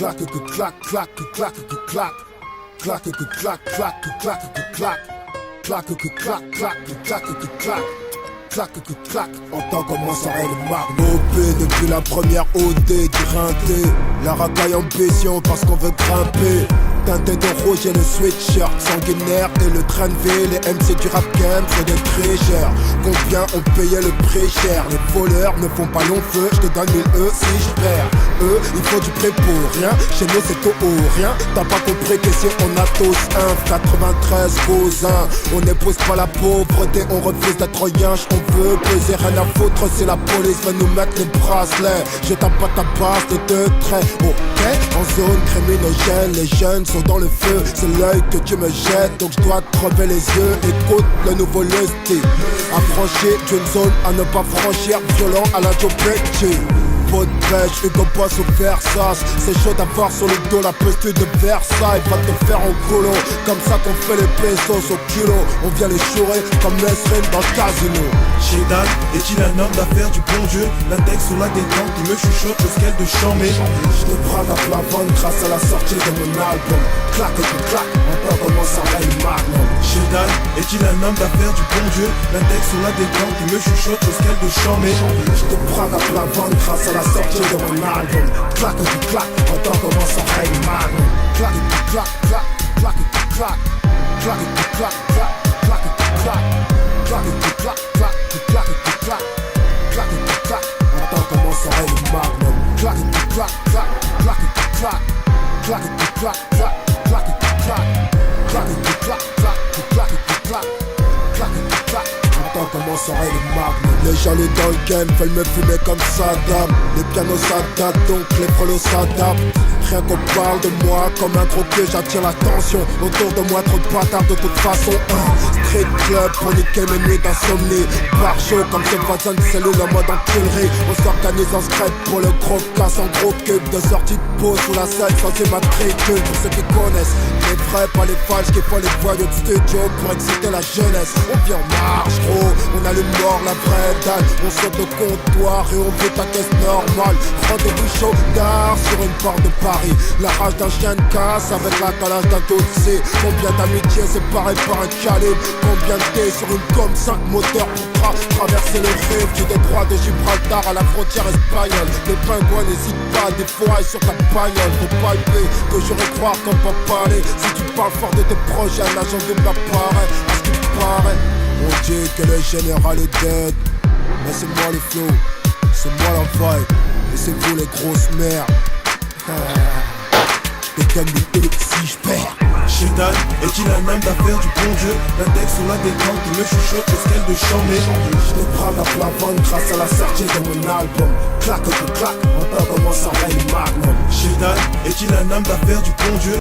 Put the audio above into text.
clac, que clac, clac, que clac, que clac. Clac, que clac, clac, que clac, que clac. Clac, que clac, clac, que clac, que clac. Clac, que clac, entends comment s'arrête le marbre. OP depuis la première OD éreinté. La racaille en ambition parce qu'on veut grimper. Teinté de rouge et le sweatshirt sanguinaire et le train de vie. Les MC du rap game sont des tricheurs. Combien on payait le prix cher? Les voleurs ne font pas long feu. Je te donne 1000 E si je perds. Eux, il faut du prêt pour rien. Chez nous c'est tout ou rien. T'as pas compris que si on a tous un 93 cousins. On n'épouse pas la pauvreté, on refuse d'être yinche. On veut peser, rien à foutre si la police veut nous mettre les bracelets. Je tape pas ta base de deux traits. Ok, en zone criminogène, les jeunes sont dans le feu. C'est l'œil que tu me jettes, donc je dois te crever les yeux. Écoute le nouveau lusty. Affranchi d'une zone à ne pas franchir, violent à la Joe Pesci. Pot de pêche, Hugo Boss ou Versace. C'est chaud d'avoir sur le dos la posture de Versailles. Va te faire en colo, comme ça qu'on fait les pesos au kilo. On vient les chourer comme Nesrin dans le casino. Shedan est-il un homme d'affaires du bon Dieu? L'index sur la détente, il me chuchote le scale de chamé. Je te braque à plat ventre grâce à la sortie de mon album. Clac, que clac, entends comment ça va le magnum. Shedan est-il un homme d'affaires du bon Dieu? L'index sur la détente, il me chuchote le scale de chamé. Je te braque à plat ventre grâce à la sortie de mon album. Clac, que clac, entends comment ça va le magnum. Clac, que clac, clac, clac, que clac. Clac, que clac, clac, clac, que clac. Clac, que clac, clac, que clac, que clac. Clac, que clac, entends comment ça va le magnum. Clac, que clac, clac, clac, que clac. Clac, que clac, clac, clac, que clac. Clac, que clac, clac, que clac, que clac. Clac, que clac, entends comment ça va le magnum. Les jaloux dans le game veulent me fumer comme Saddam. Les pianos s'adaptent, donc les prolos s'adaptent. Rien qu'on parle de moi comme un gros pied, j'attire l'attention. Autour de moi trop de bâtards de toute façon. Street club pour niquer mes nuits d'insomnie. Bar chaud comme ce voisin de cellule en mode enculerie. On s'organise en secret pour le gros casse en gros cube. De sortie de peau sous la scène sans immatricule. Pour ceux qui connaissent les vrais, pas les falses, qui font les voyous de studio pour exciter la jeunesse. On vient en marche gros, on a l'humour, la vraie dalle. On saute le comptoir et on veut ta caisse normale. Rendez-vous chaud d'art sur une porte de Paris. La rage d'un chien de casse avec la calage d'un Tutsi. Combien d'amitiés séparées par un calibre. Combien de thé sur une gomme 5 moteurs pour traverser le rift du détroit de Gibraltar à la frontière espagnole. Les pingouins n'hésitent pas des fois sur ta bagnole. Faut pas lever que j'aurais croire comme pas parler. Si tu parles fort de tes projets, l'agent double apparaît. À ce qu'il paraît, on dit que le général est dead. Mais c'est moi le flow, c'est moi la vibe. Et c'est vous les grosses merdes. Je gagne le si je perds. Shedan est-il un homme d'affaires du bon Dieu? L'index sur la détente, il me chuchote le scale de chamé. Je te braque à plat ventre grâce à la sortie de mon album. Clac, que clac, entends comment ça va le magnum. Shedan est-il un homme d'affaires du bon Dieu?